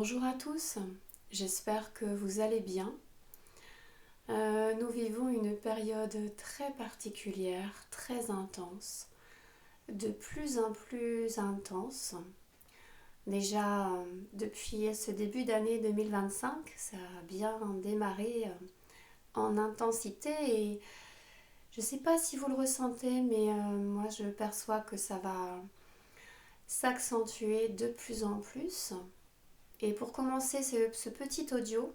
Bonjour à tous, j'espère que vous allez bien. Nous vivons une période très particulière, très intense, de plus en plus intense. Déjà depuis ce début d'année 2025, ça a bien démarré en intensité et je ne sais pas si vous le ressentez, mais moi je perçois que ça va s'accentuer de plus en plus. Et pour commencer ce petit audio,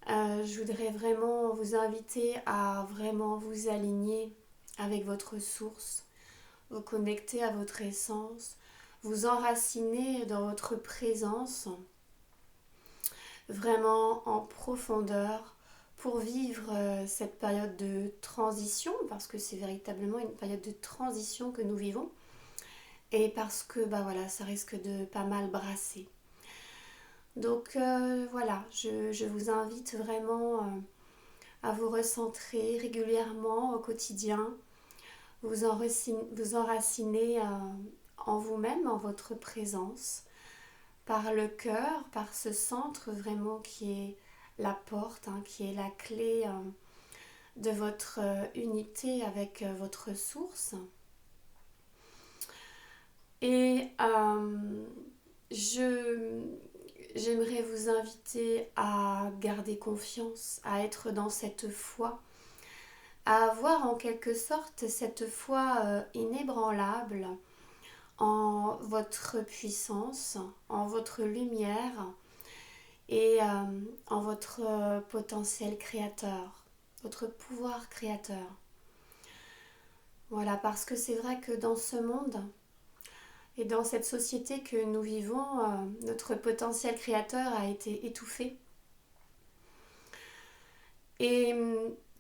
je voudrais vraiment vous inviter à vraiment vous aligner avec votre source, vous connecter à votre essence, vous enraciner dans votre présence, vraiment en profondeur pour vivre cette période de transition, parce que c'est véritablement une période de transition que nous vivons, et parce que voilà, ça risque de pas mal brasser. Donc voilà, je vous invite vraiment à vous recentrer régulièrement au quotidien, vous enraciner en vous-même, en votre présence, par le cœur, par ce centre vraiment qui est la porte, qui est la clé de votre unité avec votre source. Et j'aimerais vous inviter à garder confiance, à être dans cette foi, à avoir en quelque sorte cette foi inébranlable en votre puissance, en votre lumière et en votre potentiel créateur, votre pouvoir créateur. Voilà, parce que c'est vrai que dans ce monde et dans cette société que nous vivons, notre potentiel créateur a été étouffé. Et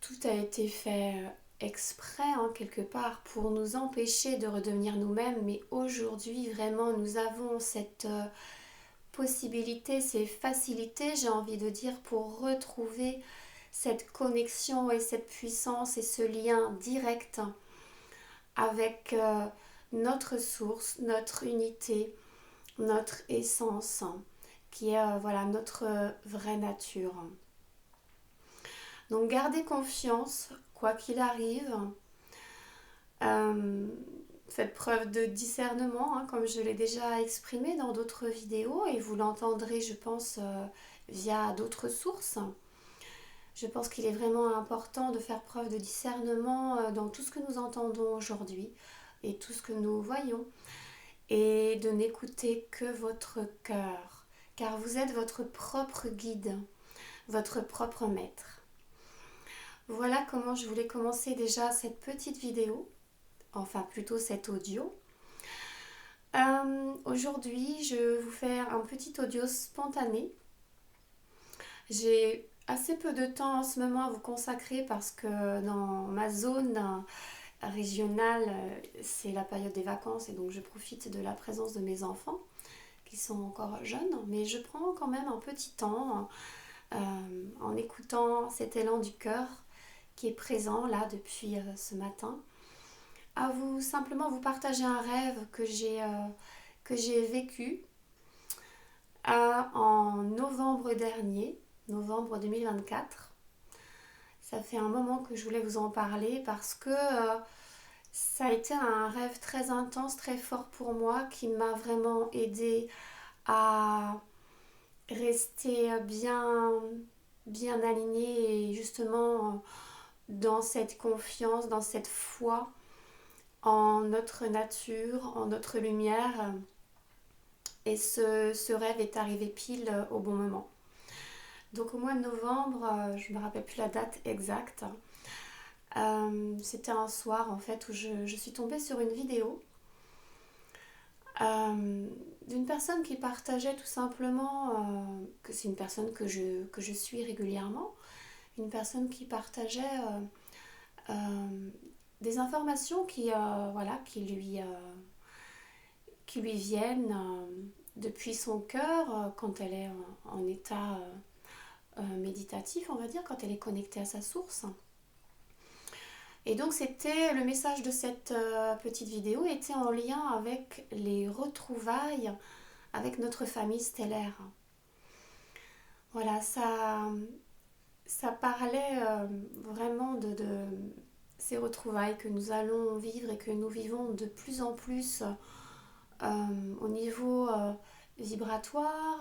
tout a été fait exprès, quelque part, pour nous empêcher de redevenir nous-mêmes. Mais aujourd'hui, vraiment, nous avons cette possibilité, ces facilités, j'ai envie de dire, pour retrouver cette connexion et cette puissance et ce lien direct avec notre source, notre unité, notre essence, qui est notre vraie nature. Donc gardez confiance, quoi qu'il arrive. Faites preuve de discernement, comme je l'ai déjà exprimé dans d'autres vidéos, et vous l'entendrez, je pense, via d'autres sources. Je pense qu'il est vraiment important de faire preuve de discernement dans tout ce que nous entendons aujourd'hui et tout ce que nous voyons, et de n'écouter que votre cœur, car vous êtes votre propre guide, votre propre maître. Voilà comment je voulais commencer déjà cette petite vidéo, enfin plutôt cet audio. Aujourd'hui, je vais vous faire un petit audio spontané. J'ai assez peu de temps en ce moment à vous consacrer parce que dans ma zone régionale, c'est la période des vacances et donc je profite de la présence de mes enfants qui sont encore jeunes, mais je prends quand même un petit temps en écoutant cet élan du cœur qui est présent là depuis ce matin, à vous simplement vous partager un rêve que j'ai vécu en novembre dernier, novembre 2024. Ça fait un moment que je voulais vous en parler parce que ça a été un rêve très intense, très fort pour moi, qui m'a vraiment aidé à rester bien alignée et justement dans cette confiance, dans cette foi en notre nature, en notre lumière. Et ce rêve est arrivé pile au bon moment. Donc au mois de novembre, je ne me rappelle plus la date exacte, c'était un soir en fait où je suis tombée sur une vidéo d'une personne qui partageait tout simplement, que c'est une personne que je suis régulièrement, une personne qui partageait des informations qui lui viennent depuis son cœur quand elle est en état méditatif, on va dire, quand elle est connectée à sa source. Et donc le message de cette petite vidéo était en lien avec les retrouvailles avec notre famille stellaire. Voilà, ça parlait vraiment de ces retrouvailles que nous allons vivre et que nous vivons de plus en plus au niveau vibratoire,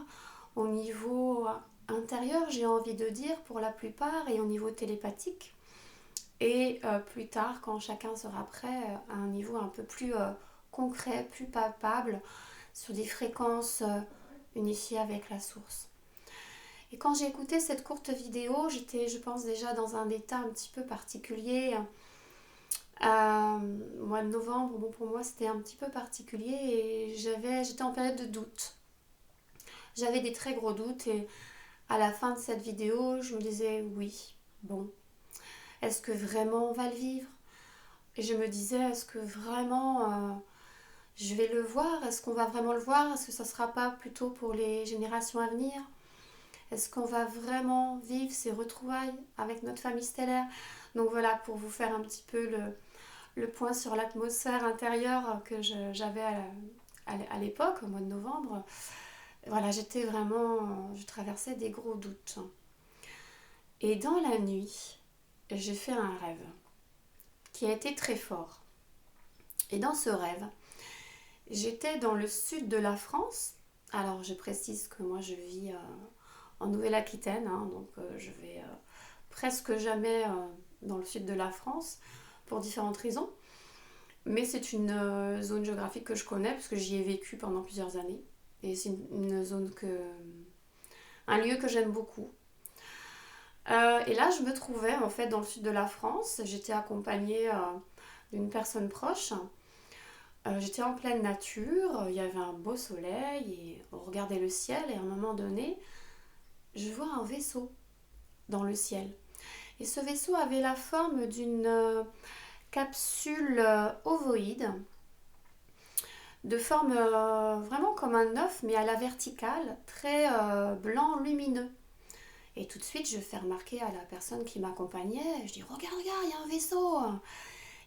au niveau intérieur, j'ai envie de dire pour la plupart, et au niveau télépathique. Et plus tard, quand chacun sera prêt, à un niveau un peu plus concret, plus palpable, sur des fréquences unifiées avec la source. Et quand j'ai écouté cette courte vidéo, j'étais, je pense, déjà dans un état un petit peu particulier. Mois de novembre, bon, pour moi, c'était un petit peu particulier et j'étais en période de doute. J'avais des très gros doutes et à la fin de cette vidéo, je me disais oui, bon, est-ce que vraiment on va le vivre? Et je me disais, est-ce que vraiment je vais le voir? Est-ce qu'on va vraiment le voir? Est-ce que ça ne sera pas plutôt pour les générations à venir? Est-ce qu'on va vraiment vivre ces retrouvailles avec notre famille stellaire? Donc voilà, pour vous faire un petit peu le point sur l'atmosphère intérieure que j'avais à l'époque, au mois de novembre. Voilà, je traversais des gros doutes. Et dans la nuit, j'ai fait un rêve qui a été très fort. Et dans ce rêve, j'étais dans le sud de la France. Alors, je précise que moi, je vis en Nouvelle-Aquitaine, hein, donc je vais presque jamais dans le sud de la France pour différentes raisons. Mais c'est une zone géographique que je connais parce que j'y ai vécu pendant plusieurs années. Et c'est une zone un lieu que j'aime beaucoup. Et là, je me trouvais en fait dans le sud de la France. J'étais accompagnée d'une personne proche. J'étais en pleine nature, il y avait un beau soleil et on regardait le ciel et à un moment donné, je vois un vaisseau dans le ciel. Et ce vaisseau avait la forme d'une capsule ovoïde, de forme vraiment comme un œuf, mais à la verticale, très blanc lumineux. Et tout de suite, je fais remarquer à la personne qui m'accompagnait, je dis regarde, il y a un vaisseau.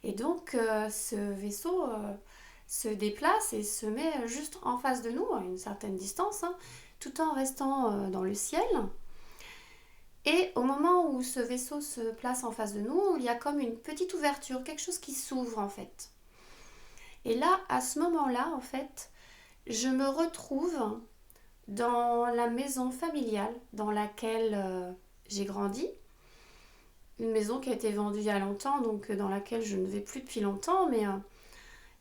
Et donc, ce vaisseau se déplace et se met juste en face de nous, à une certaine distance, hein, tout en restant dans le ciel. Et au moment où ce vaisseau se place en face de nous, il y a comme une petite ouverture, quelque chose qui s'ouvre en fait. Et là, à ce moment-là, en fait, je me retrouve dans la maison familiale dans laquelle j'ai grandi. Une maison qui a été vendue il y a longtemps, donc dans laquelle je ne vais plus depuis longtemps, mais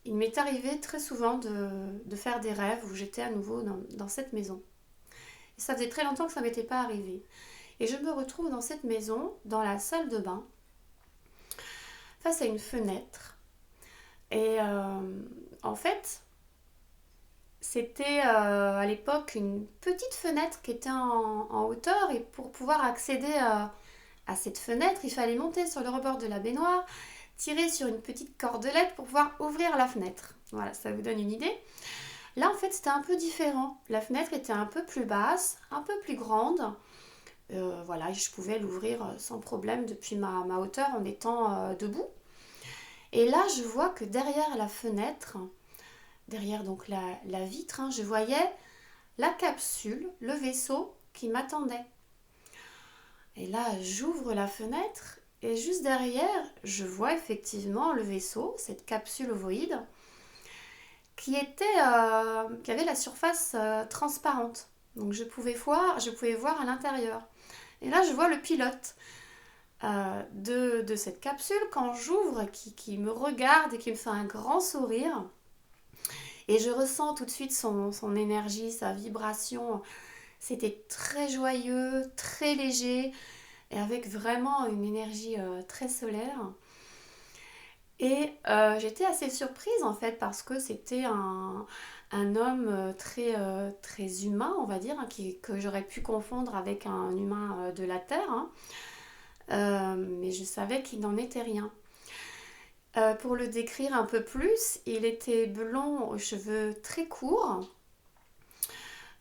il m'est arrivé très souvent de faire des rêves où j'étais à nouveau dans cette maison. Et ça faisait très longtemps que ça ne m'était pas arrivé. Et je me retrouve dans cette maison, dans la salle de bain, face à une fenêtre. Et en fait, c'était à l'époque une petite fenêtre qui était en hauteur. Et pour pouvoir accéder à cette fenêtre, il fallait monter sur le rebord de la baignoire, tirer sur une petite cordelette pour pouvoir ouvrir la fenêtre. Voilà, ça vous donne une idée. Là, en fait, c'était un peu différent. La fenêtre était un peu plus basse, un peu plus grande. Voilà, je pouvais l'ouvrir sans problème depuis ma hauteur en étant debout. Et là, je vois que derrière la fenêtre, derrière donc la vitre, hein, je voyais la capsule, le vaisseau qui m'attendait. Et là, j'ouvre la fenêtre et juste derrière, je vois effectivement le vaisseau, cette capsule ovoïde, qui avait la surface transparente. Donc je pouvais voir à l'intérieur. Et là, je vois le pilote de cette capsule quand j'ouvre, qui me regarde et qui me fait un grand sourire. Et je ressens tout de suite son énergie, sa vibration. C'était très joyeux, très léger et avec vraiment une énergie très solaire. Et j'étais assez surprise en fait parce que c'était un homme très humain, on va dire, hein, que j'aurais pu confondre avec un humain de la Terre. Hein. Mais je savais qu'il n'en était rien. Pour le décrire un peu plus, il était blond aux cheveux très courts,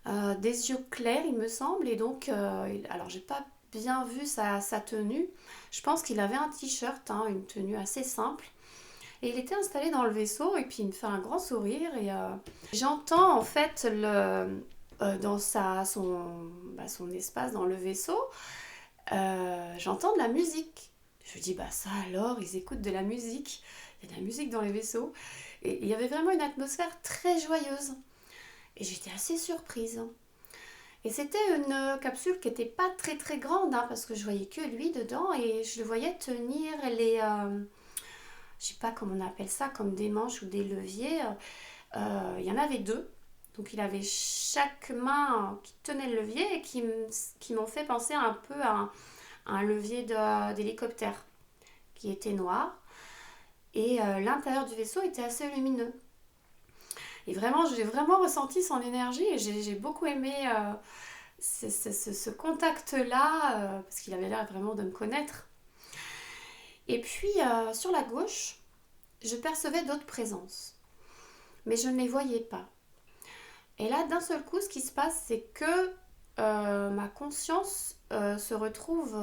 des yeux clairs il me semble, et donc, alors j'ai pas bien vu sa tenue, je pense qu'il avait un t-shirt, hein, une tenue assez simple, Et il était installé dans le vaisseau et puis il me fait un grand sourire et j'entends en fait dans son espace, dans le vaisseau, j'entends de la musique. Je dis, bah ça alors, ils écoutent de la musique. Il y a de la musique dans les vaisseaux. Et il y avait vraiment une atmosphère très joyeuse. Et j'étais assez surprise. Et c'était une capsule qui n'était pas très très grande, hein, parce que je voyais que lui dedans et je le voyais tenir je sais pas comment on appelle ça, comme des manches ou des leviers. Il y en avait deux. Donc il avait chaque main qui tenait le levier et qui m'ont fait penser un peu à un levier d'hélicoptère qui était noir. Et l'intérieur du vaisseau était assez lumineux. Et vraiment, j'ai vraiment ressenti son énergie et j'ai beaucoup aimé ce contact-là, parce qu'il avait l'air vraiment de me connaître. Et puis, sur la gauche, je percevais d'autres présences, mais je ne les voyais pas. Et là, d'un seul coup, ce qui se passe, c'est que ma conscience se retrouve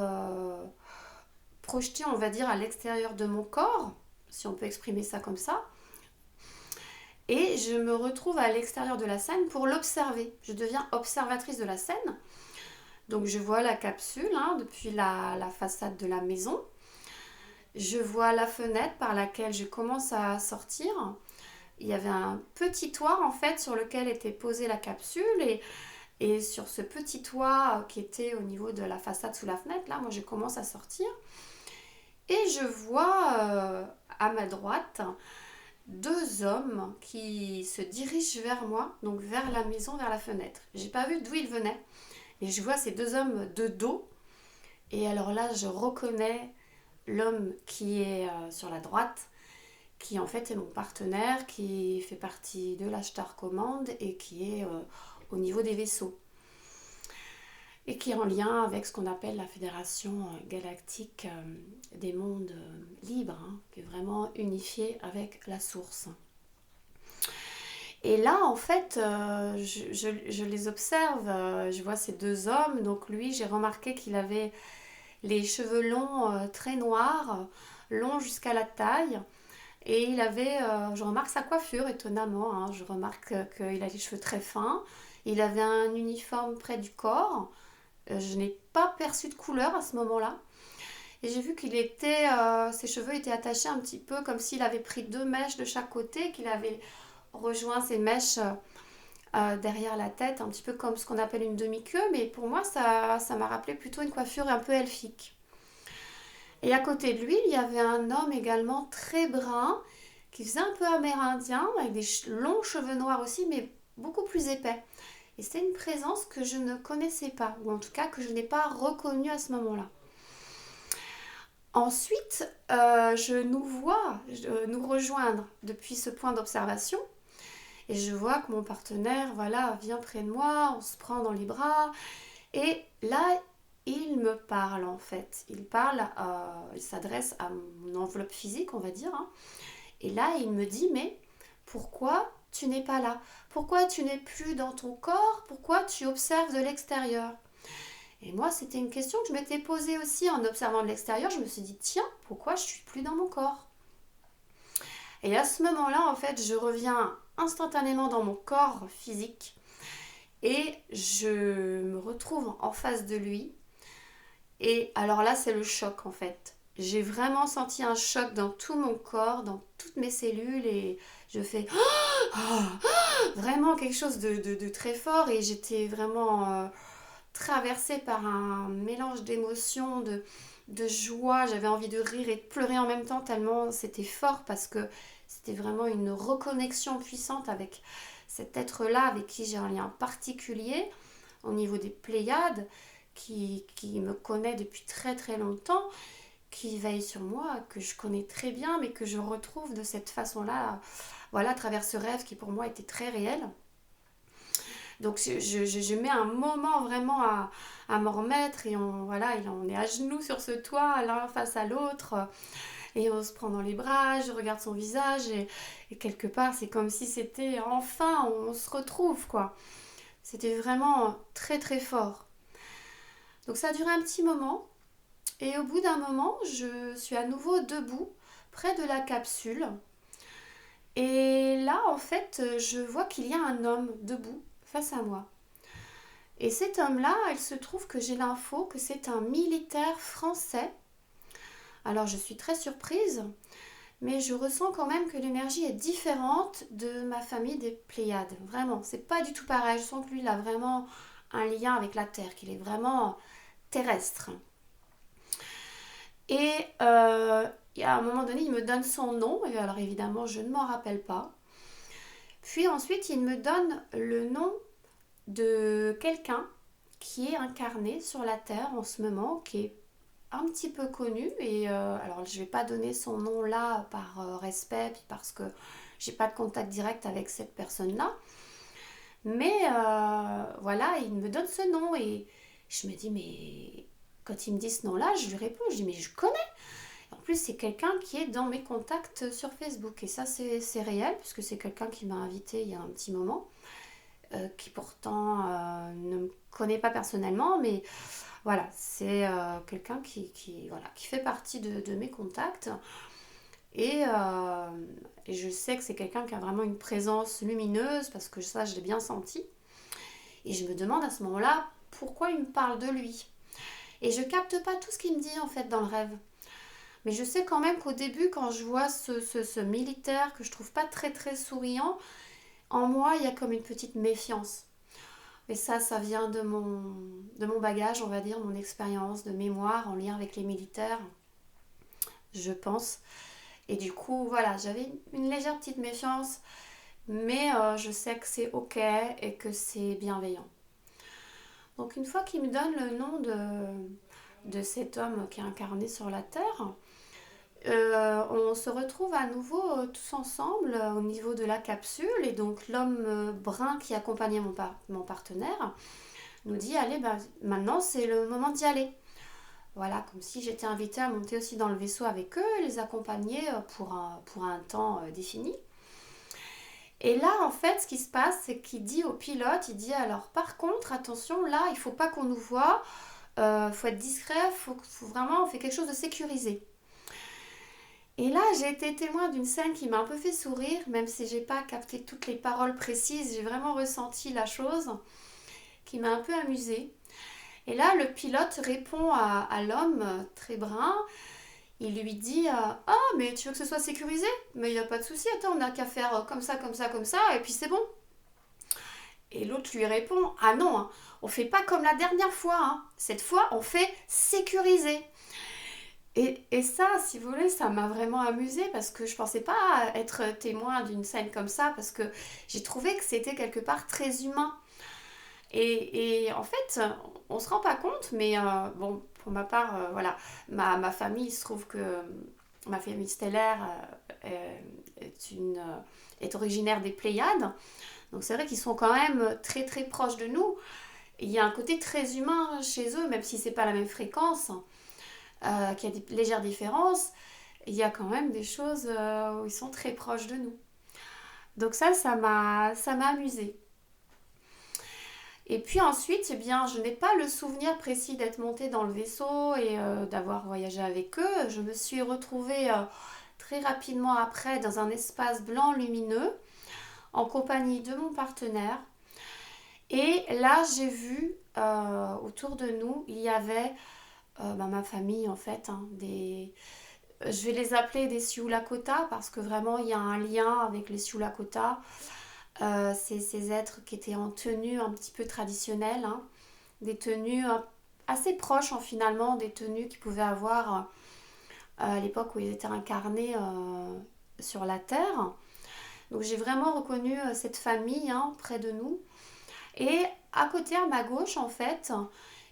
projetée, on va dire, à l'extérieur de mon corps, si on peut exprimer ça comme ça. Et je me retrouve à l'extérieur de la scène pour l'observer. Je deviens observatrice de la scène. Donc je vois la capsule, hein, depuis la façade de la maison. Je vois la fenêtre par laquelle je commence à sortir. Il y avait un petit toit en fait sur lequel était posée la capsule et sur ce petit toit qui était au niveau de la façade sous la fenêtre, là moi je commence à sortir et je vois à ma droite deux hommes qui se dirigent vers moi, donc vers la maison, vers la fenêtre. J'ai pas vu d'où ils venaient, mais je vois ces deux hommes de dos et alors là je reconnais l'homme qui est sur la droite, qui en fait est mon partenaire, qui fait partie de la Star Command et qui est au niveau des vaisseaux. Et qui est en lien avec ce qu'on appelle la Fédération Galactique des Mondes Libres, hein, qui est vraiment unifiée avec la source. Et là, en fait, je les observe, je vois ces deux hommes. Donc lui, j'ai remarqué qu'il avait les cheveux longs, très noirs, longs jusqu'à la taille. Et il avait, je remarque sa coiffure étonnamment, hein, je remarque qu'il a les cheveux très fins. Il avait un uniforme près du corps. Je n'ai pas perçu de couleur à ce moment-là. Et j'ai vu ses cheveux étaient attachés un petit peu comme s'il avait pris deux mèches de chaque côté, qu'il avait rejoint ces mèches derrière la tête, un petit peu comme ce qu'on appelle une demi-queue. Mais pour moi, ça m'a rappelé plutôt une coiffure un peu elfique. Et à côté de lui, il y avait un homme également très brun, qui faisait un peu amérindien, avec des longs cheveux noirs aussi, mais beaucoup plus épais. Et c'était une présence que je ne connaissais pas, ou en tout cas que je n'ai pas reconnue à ce moment-là. Ensuite, je nous vois nous rejoindre depuis ce point d'observation. Et je vois que mon partenaire, voilà, vient près de moi, on se prend dans les bras. Et là, il me parle en fait. Il s'adresse à mon enveloppe physique, on va dire. Hein. Et là, il me dit, mais pourquoi tu n'es pas là? Pourquoi tu n'es plus dans ton corps? Pourquoi tu observes de l'extérieur? Et moi, c'était une question que je m'étais posée aussi en observant de l'extérieur. Je me suis dit, tiens, pourquoi je suis plus dans mon corps? Et à ce moment-là, en fait, je reviens instantanément dans mon corps physique et je me retrouve en face de lui. Et alors là, c'est le choc en fait. J'ai vraiment senti un choc dans tout mon corps, dans toutes mes cellules et je fais vraiment quelque chose de très fort et j'étais vraiment traversée par un mélange d'émotions, de joie. J'avais envie de rire et de pleurer en même temps tellement c'était fort parce que c'était vraiment une reconnexion puissante avec cet être-là avec qui j'ai un lien particulier au niveau des Pléiades qui me connaît depuis très très longtemps, qui veille sur moi, que je connais très bien, mais que je retrouve de cette façon-là, voilà, à travers ce rêve qui pour moi était très réel. Donc je mets un moment vraiment à m'en remettre et on est à genoux sur ce toit, l'un face à l'autre, et on se prend dans les bras, je regarde son visage et quelque part c'est comme si c'était enfin on se retrouve quoi. C'était vraiment très très fort. Donc ça a duré un petit moment et au bout d'un moment je suis à nouveau debout près de la capsule. Et là, en fait, je vois qu'il y a un homme debout face à moi. Et cet homme-là, il se trouve que j'ai l'info que c'est un militaire français. Alors, je suis très surprise, mais je ressens quand même que l'énergie est différente de ma famille des Pléiades. Vraiment, c'est pas du tout pareil. Je sens que lui, il a vraiment un lien avec la Terre, qu'il est vraiment terrestre. Et à un moment donné, il me donne son nom. Et alors, évidemment, je ne m'en rappelle pas. Puis ensuite, il me donne le nom de quelqu'un qui est incarné sur la Terre en ce moment, qui est un petit peu connu. Et alors, je ne vais pas donner son nom là par respect, puis parce que j'ai pas de contact direct avec cette personne-là. Mais voilà, il me donne ce nom et je me dis, mais quand il me dit ce nom-là, je lui réponds, je dis, mais je connais. En plus, c'est quelqu'un qui est dans mes contacts sur Facebook. Et ça, c'est réel, puisque c'est quelqu'un qui m'a invité il y a un petit moment, qui pourtant ne me connaît pas personnellement, mais voilà, c'est quelqu'un voilà, qui fait partie de mes contacts. Et je sais que c'est quelqu'un qui a vraiment une présence lumineuse, parce que ça, je l'ai bien senti. Et je me demande à ce moment-là, pourquoi il me parle de lui. Et je capte pas tout ce qu'il me dit, en fait, dans le rêve. Mais je sais quand même qu'au début, quand je vois ce militaire que je trouve pas très très souriant, en moi, il y a comme une petite méfiance. Mais ça vient de mon bagage, on va dire, mon expérience de mémoire en lien avec les militaires, je pense. Et du coup, voilà, j'avais une légère petite méfiance, mais je sais que c'est ok et que c'est bienveillant. Donc une fois qu'il me donne le nom de cet homme qui est incarné sur la Terre, on se retrouve à nouveau tous ensemble au niveau de la capsule. Et donc l'homme brun qui accompagnait mon partenaire nous dit, allez, bah, maintenant c'est le moment d'y aller. Voilà, comme si j'étais invitée à monter aussi dans le vaisseau avec eux et les accompagner pour un temps défini. Et là, en fait, ce qui se passe, c'est qu'il dit au pilote, il dit, alors par contre, attention, là, il ne faut pas qu'on nous voit, faut être discret, faut vraiment, on fait quelque chose de sécurisé. Et là, j'ai été témoin d'une scène qui m'a un peu fait sourire, même si j'ai pas capté toutes les paroles précises, j'ai vraiment ressenti la chose, qui m'a un peu amusée. Et là, le pilote répond à l'homme très brun. Il lui dit ah, mais tu veux que ce soit sécurisé? Mais il n'y a pas de souci, attends, on n'a qu'à faire comme ça, comme ça, comme ça, et puis c'est bon. Et l'autre lui répond ah non, hein, on fait pas comme la dernière fois, hein. Cette fois, on fait sécuriser. Et ça, si vous voulez, ça m'a vraiment amusée parce que je pensais pas être témoin d'une scène comme ça parce que j'ai trouvé que c'était quelque part très humain. Et en fait, on se rend pas compte, mais bon, pour ma part, voilà, ma famille, il se trouve que ma famille stellaire est originaire des Pléiades. Donc c'est vrai qu'ils sont quand même très très proches de nous. Il y a un côté très humain chez eux, même si c'est pas la même fréquence, qu'il y a des légères différences. Il y a quand même des choses où ils sont très proches de nous. Donc ça m'a amusée. Et puis ensuite, eh bien, je n'ai pas le souvenir précis d'être montée dans le vaisseau et d'avoir voyagé avec eux. Je me suis retrouvée très rapidement après dans un espace blanc lumineux en compagnie de mon partenaire. Et là, j'ai vu autour de nous, il y avait ma famille en fait, hein, je vais les appeler des Sioux Lakota parce que vraiment il y a un lien avec les Sioux Lakota. C'est ces êtres qui étaient en tenue un petit peu traditionnelle, hein, des tenues assez proches finalement des tenues qu'ils pouvaient avoir à l'époque où ils étaient incarnés sur la Terre. Donc j'ai vraiment reconnu cette famille, hein, près de nous. Et à côté, à ma gauche, en fait,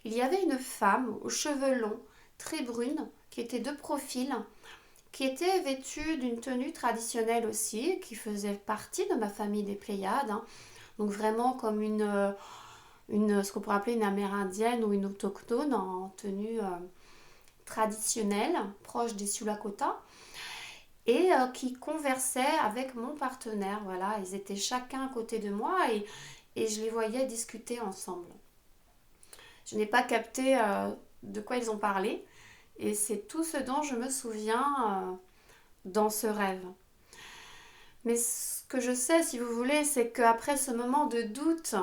il y avait une femme aux cheveux longs, très brune, qui était de profil, qui était vêtue d'une tenue traditionnelle aussi, qui faisait partie de ma famille des Pléiades, hein. Donc vraiment comme ce qu'on pourrait appeler une amérindienne ou une autochtone en tenue traditionnelle, proche des Sioux Lakota, et qui conversait avec mon partenaire. Voilà, ils étaient chacun à côté de moi et je les voyais discuter ensemble. Je n'ai pas capté de quoi ils ont parlé, et c'est tout ce dont je me souviens dans ce rêve. Mais ce que je sais, si vous voulez, c'est qu'après ce moment de doute,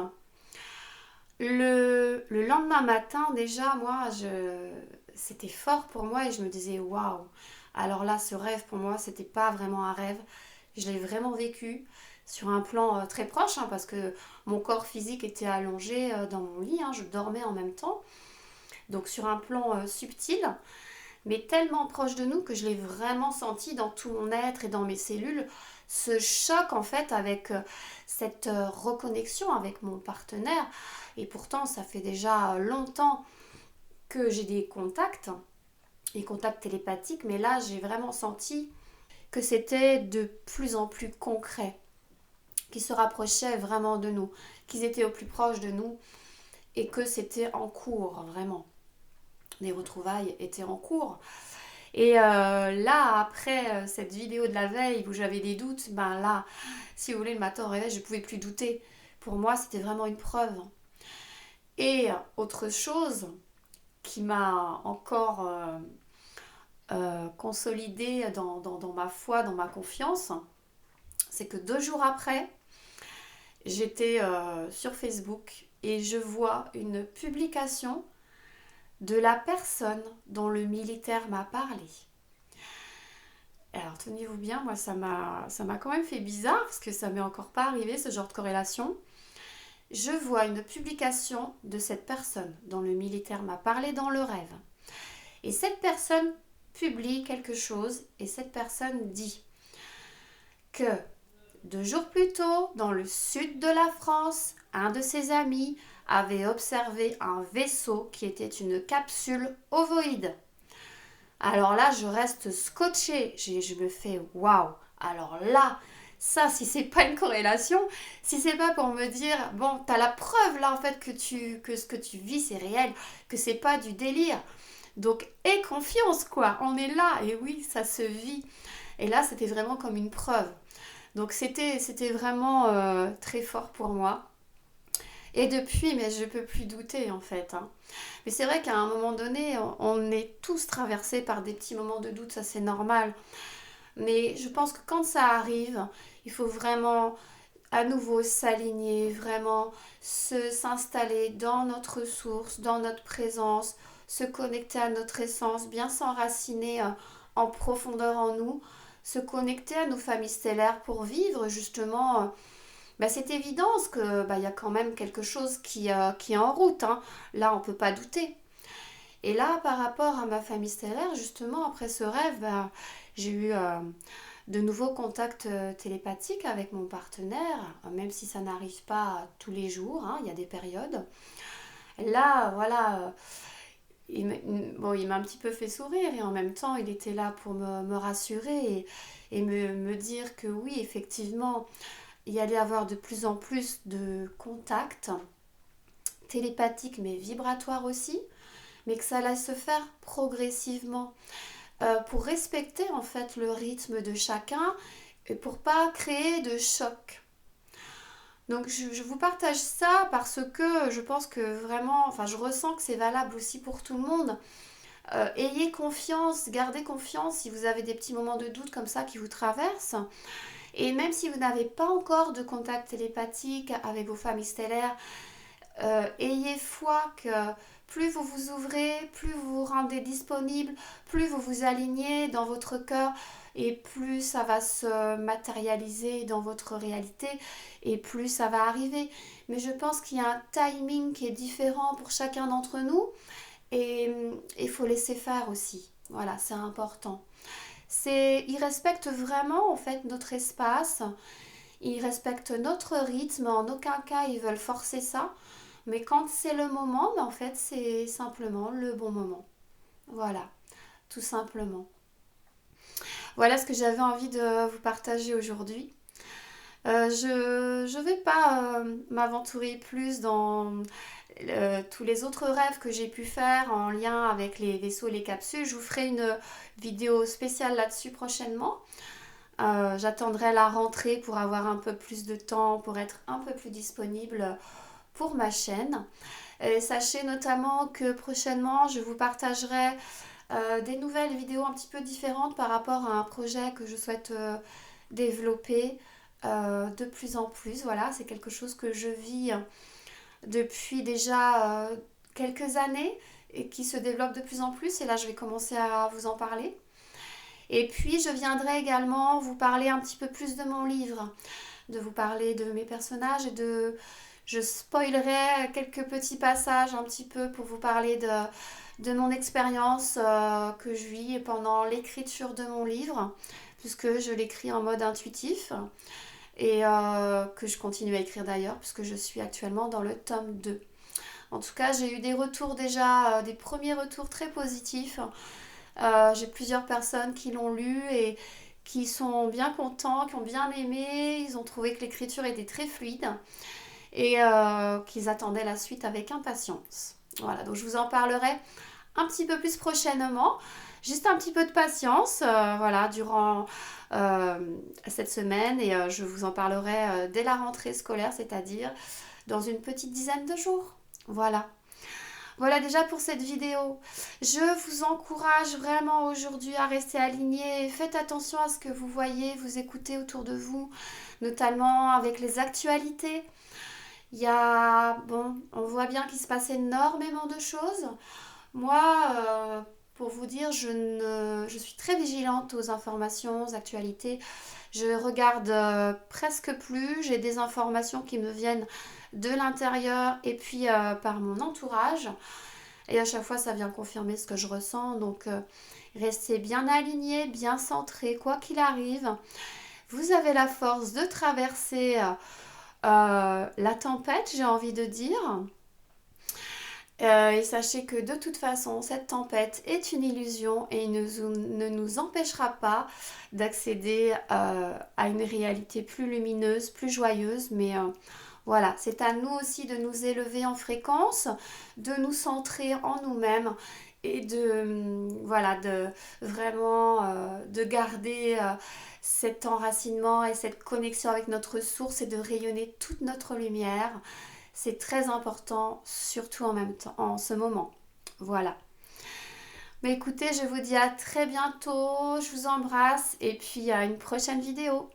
le lendemain matin, déjà, c'était fort pour moi et je me disais, waouh, alors là, ce rêve, pour moi, c'était pas vraiment un rêve. Je l'ai vraiment vécu sur un plan très proche, hein, parce que mon corps physique était allongé dans mon lit, hein, je dormais en même temps. Donc sur un plan subtil, mais tellement proche de nous que je l'ai vraiment senti dans tout mon être et dans mes cellules, ce choc en fait avec cette reconnexion avec mon partenaire. Et pourtant, ça fait déjà longtemps que j'ai des contacts télépathiques, mais là, j'ai vraiment senti que c'était de plus en plus concret, qu'ils se rapprochaient vraiment de nous, qu'ils étaient au plus proche de nous et que c'était en cours, vraiment. Les retrouvailles étaient en cours. Et là, après cette vidéo de la veille où j'avais des doutes, ben là, si vous voulez, le matin au réveil, je ne pouvais plus douter. Pour moi, c'était vraiment une preuve. Et autre chose qui m'a encore consolidée dans ma foi, dans ma confiance, c'est que 2 jours après, j'étais sur Facebook et je vois une publication de la personne dont le militaire m'a parlé. Alors tenez-vous bien, moi ça m'a quand même fait bizarre parce que ça m'est encore pas arrivé ce genre de corrélation. Je vois une publication de cette personne dont le militaire m'a parlé dans le rêve. Et cette personne publie quelque chose et cette personne dit que 2 jours plus tôt, dans le sud de la France, un de ses amis avait observé un vaisseau qui était une capsule ovoïde. Alors là, je reste scotchée. Je me fais waouh. Alors là, ça, si c'est pas une corrélation, si c'est pas pour me dire, bon, t'as la preuve là en fait que ce que tu vis c'est réel, que c'est pas du délire. Donc, aie confiance quoi. On est là et oui, ça se vit. Et là, c'était vraiment comme une preuve. Donc, c'était vraiment très fort pour moi. Et depuis, mais je peux plus douter en fait, hein. Mais c'est vrai qu'à un moment donné, on est tous traversés par des petits moments de doute, ça c'est normal. Mais je pense que quand ça arrive, il faut vraiment à nouveau s'aligner, vraiment s'installer dans notre source, dans notre présence, se connecter à notre essence, bien s'enraciner en profondeur en nous, se connecter à nos familles stellaires pour vivre justement cette évidence que y a quand même quelque chose qui est en route, hein. Là, on ne peut pas douter. Et là, par rapport à ma famille stellaire, justement, après ce rêve, j'ai eu de nouveaux contacts télépathiques avec mon partenaire, même si ça n'arrive pas tous les jours, hein, il y a des périodes. Là, voilà, il m'a un petit peu fait sourire et en même temps, il était là pour me rassurer et me dire que oui, effectivement, il y allait avoir de plus en plus de contacts télépathiques mais vibratoires aussi, mais que ça allait se faire progressivement pour respecter en fait le rythme de chacun et pour pas créer de choc. Donc je vous partage ça parce que je pense que vraiment, enfin je ressens que c'est valable aussi pour tout le monde. Ayez confiance, gardez confiance si vous avez des petits moments de doute comme ça qui vous traversent. Et même si vous n'avez pas encore de contact télépathique avec vos familles stellaires, ayez foi que plus vous vous ouvrez, plus vous vous rendez disponible, plus vous vous alignez dans votre cœur et plus ça va se matérialiser dans votre réalité et plus ça va arriver. Mais je pense qu'il y a un timing qui est différent pour chacun d'entre nous et il faut laisser faire aussi. Voilà, c'est important. Ils respectent vraiment en fait notre espace, ils respectent notre rythme, en aucun cas ils veulent forcer ça, mais quand c'est le moment, en fait c'est simplement le bon moment. Voilà, tout simplement. Voilà ce que j'avais envie de vous partager aujourd'hui. Je ne vais pas m'aventurer plus dans tous les autres rêves que j'ai pu faire en lien avec les vaisseaux et les capsules. Je vous ferai une vidéo spéciale là-dessus prochainement. J'attendrai la rentrée pour avoir un peu plus de temps, pour être un peu plus disponible pour ma chaîne. Sachez notamment que prochainement, je vous partagerai des nouvelles vidéos un petit peu différentes par rapport à un projet que je souhaite développer de plus en plus. Voilà, c'est quelque chose que je vis depuis déjà quelques années et qui se développe de plus en plus. Et là, je vais commencer à vous en parler. Et puis, je viendrai également vous parler un petit peu plus de mon livre, de vous parler de mes personnages et de... Je spoilerai quelques petits passages un petit peu pour vous parler de mon expérience que je vis pendant l'écriture de mon livre, puisque je l'écris en mode intuitif et que je continue à écrire d'ailleurs, puisque je suis actuellement dans le tome 2. En tout cas, j'ai eu des retours déjà, des premiers retours très positifs. J'ai plusieurs personnes qui l'ont lu et qui sont bien contents, qui ont bien aimé. Ils ont trouvé que l'écriture était très fluide et qu'ils attendaient la suite avec impatience. Voilà, donc je vous en parlerai un petit peu plus prochainement. Juste un petit peu de patience, voilà, durant cette semaine et je vous en parlerai dès la rentrée scolaire, c'est-à-dire dans une petite dizaine de jours. Voilà. Voilà déjà pour cette vidéo. Je vous encourage vraiment aujourd'hui à rester aligné. Faites attention à ce que vous voyez, vous écoutez autour de vous, notamment avec les actualités. Bon, on voit bien qu'il se passe énormément de choses. Moi, pour vous dire, je suis très vigilante aux informations, aux actualités. Je regarde presque plus. J'ai des informations qui me viennent de l'intérieur et puis par mon entourage. Et à chaque fois, ça vient confirmer ce que je ressens. Donc, restez bien alignés, bien centrés, quoi qu'il arrive. Vous avez la force de traverser la tempête, j'ai envie de dire. Et sachez que de toute façon, cette tempête est une illusion et ne nous empêchera pas d'accéder à une réalité plus lumineuse, plus joyeuse. Mais voilà, c'est à nous aussi de nous élever en fréquence, de nous centrer en nous-mêmes et voilà, de vraiment de garder cet enracinement et cette connexion avec notre source et de rayonner toute notre lumière. C'est très important, surtout en même temps, en ce moment. Voilà. Mais écoutez, je vous dis à très bientôt. Je vous embrasse et puis à une prochaine vidéo.